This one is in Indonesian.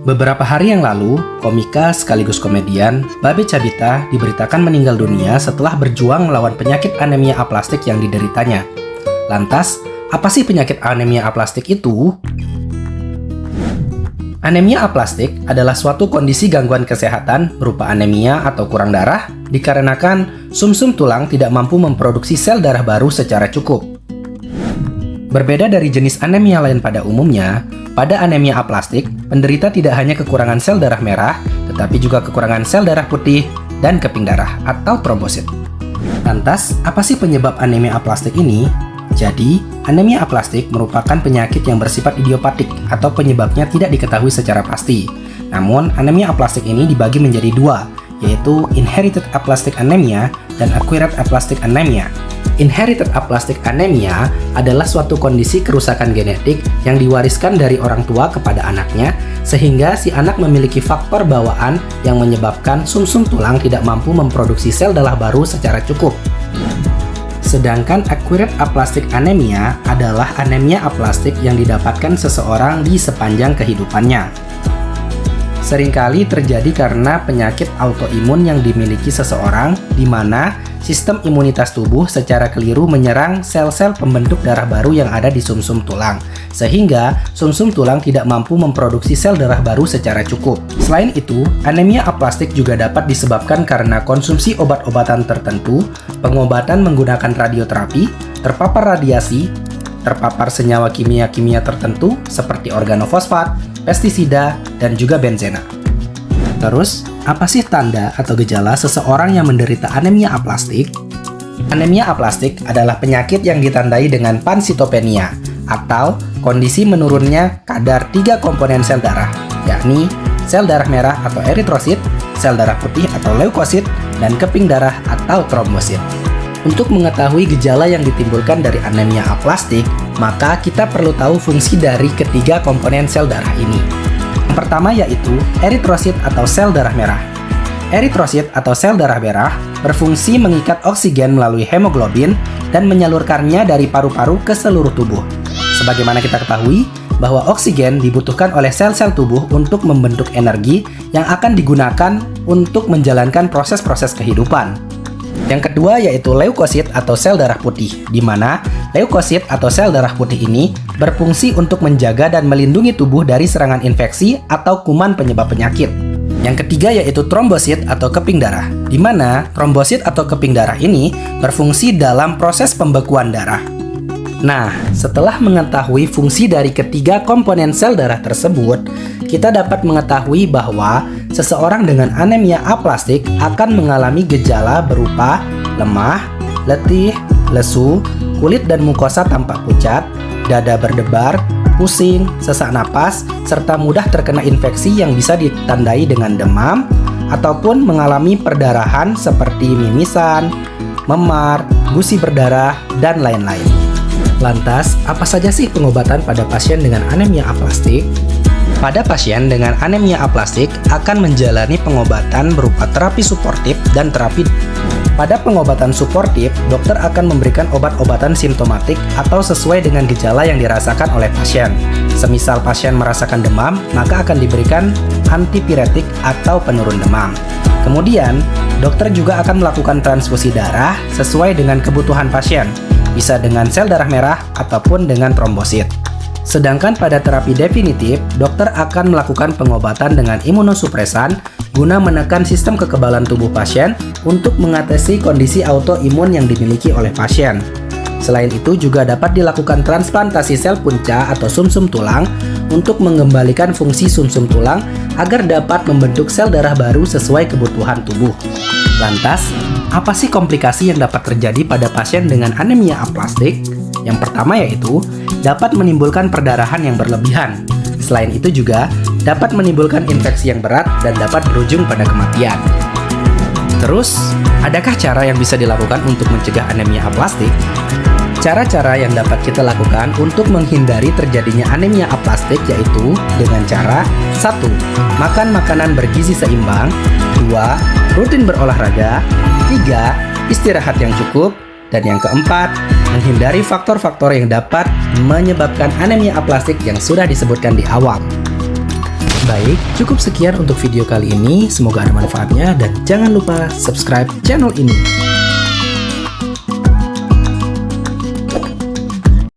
Beberapa hari yang lalu, komika sekaligus komedian Babe Cabita diberitakan meninggal dunia setelah berjuang melawan penyakit anemia aplastik yang dideritanya. Lantas, apa sih penyakit anemia aplastik itu? Anemia aplastik adalah suatu kondisi gangguan kesehatan berupa anemia atau kurang darah dikarenakan sumsum tulang tidak mampu memproduksi sel darah baru secara cukup. Berbeda dari jenis anemia lain pada umumnya, pada anemia aplastik, penderita tidak hanya kekurangan sel darah merah, tetapi juga kekurangan sel darah putih dan keping darah atau trombosit. Lantas, apa sih penyebab anemia aplastik ini? Jadi, anemia aplastik merupakan penyakit yang bersifat idiopatik atau penyebabnya tidak diketahui secara pasti. Namun, anemia aplastik ini dibagi menjadi dua, yaitu inherited aplastic anemia dan acquired aplastic anemia. Inherited aplastic anemia adalah suatu kondisi kerusakan genetik yang diwariskan dari orang tua kepada anaknya, sehingga si anak memiliki faktor bawaan yang menyebabkan sumsum tulang tidak mampu memproduksi sel darah baru secara cukup. Sedangkan acquired aplastic anemia adalah anemia aplastik yang didapatkan seseorang di sepanjang kehidupannya. Seringkali terjadi karena penyakit autoimun yang dimiliki seseorang, di mana sistem imunitas tubuh secara keliru menyerang sel-sel pembentuk darah baru yang ada di sumsum tulang, sehingga sumsum tulang tidak mampu memproduksi sel darah baru secara cukup. Selain itu, anemia aplastik juga dapat disebabkan karena konsumsi obat-obatan tertentu, pengobatan menggunakan radioterapi, terpapar radiasi, terpapar senyawa kimia-kimia tertentu seperti organofosfat, pestisida, dan juga benzena. Terus, apa sih tanda atau gejala seseorang yang menderita anemia aplastik? Anemia aplastik adalah penyakit yang ditandai dengan pansitopenia atau kondisi menurunnya kadar 3 komponen sel darah, yakni sel darah merah atau eritrosit, sel darah putih atau leukosit, dan keping darah atau trombosit. Untuk mengetahui gejala yang ditimbulkan dari anemia aplastik, maka kita perlu tahu fungsi dari ketiga komponen sel darah ini. Yang pertama yaitu eritrosit atau sel darah merah. Eritrosit atau sel darah merah berfungsi mengikat oksigen melalui hemoglobin dan menyalurkannya dari paru-paru ke seluruh tubuh. Sebagaimana kita ketahui bahwa oksigen dibutuhkan oleh sel-sel tubuh untuk membentuk energi yang akan digunakan untuk menjalankan proses-proses kehidupan. Yang kedua yaitu leukosit atau sel darah putih, di mana leukosit atau sel darah putih ini berfungsi untuk menjaga dan melindungi tubuh dari serangan infeksi atau kuman penyebab penyakit. Yang ketiga yaitu trombosit atau keping darah, di mana trombosit atau keping darah ini berfungsi dalam proses pembekuan darah. Nah, setelah mengetahui fungsi dari ketiga komponen sel darah tersebut, kita dapat mengetahui bahwa seseorang dengan anemia aplastik akan mengalami gejala berupa lemah, letih, lesu, kulit dan mukosa tampak pucat, dada berdebar, pusing, sesak napas, serta mudah terkena infeksi yang bisa ditandai dengan demam, ataupun mengalami perdarahan seperti mimisan, memar, gusi berdarah, dan lain-lain. Lantas, apa saja sih pengobatan pada pasien dengan anemia aplastik? Pada pasien dengan anemia aplastik akan menjalani pengobatan berupa terapi suportif dan terapi. Pada pengobatan suportif, dokter akan memberikan obat-obatan simptomatik atau sesuai dengan gejala yang dirasakan oleh pasien. Semisal pasien merasakan demam, maka akan diberikan antipiretik atau penurun demam. Kemudian, dokter juga akan melakukan transfusi darah sesuai dengan kebutuhan pasien, bisa dengan sel darah merah ataupun dengan trombosit. Sedangkan pada terapi definitif, dokter akan melakukan pengobatan dengan imunosupresan guna menekan sistem kekebalan tubuh pasien untuk mengatasi kondisi autoimun yang dimiliki oleh pasien. Selain itu juga dapat dilakukan transplantasi sel punca atau sumsum tulang untuk mengembalikan fungsi sumsum tulang agar dapat membentuk sel darah baru sesuai kebutuhan tubuh. Lantas, apa sih komplikasi yang dapat terjadi pada pasien dengan anemia aplastik? Yang pertama yaitu dapat menimbulkan perdarahan yang berlebihan. Selain itu juga dapat menimbulkan infeksi yang berat dan dapat berujung pada kematian. Terus, adakah cara yang bisa dilakukan untuk mencegah anemia aplastik? Cara-cara yang dapat kita lakukan untuk menghindari terjadinya anemia aplastik yaitu dengan cara 1. Makan makanan bergizi seimbang, 2. Rutin berolahraga, 3. Istirahat yang cukup, dan yang keempat, menghindari faktor-faktor yang dapat menyebabkan anemia aplastik yang sudah disebutkan di awal. Baik, cukup sekian untuk video kali ini. Semoga ada manfaatnya dan jangan lupa subscribe channel ini.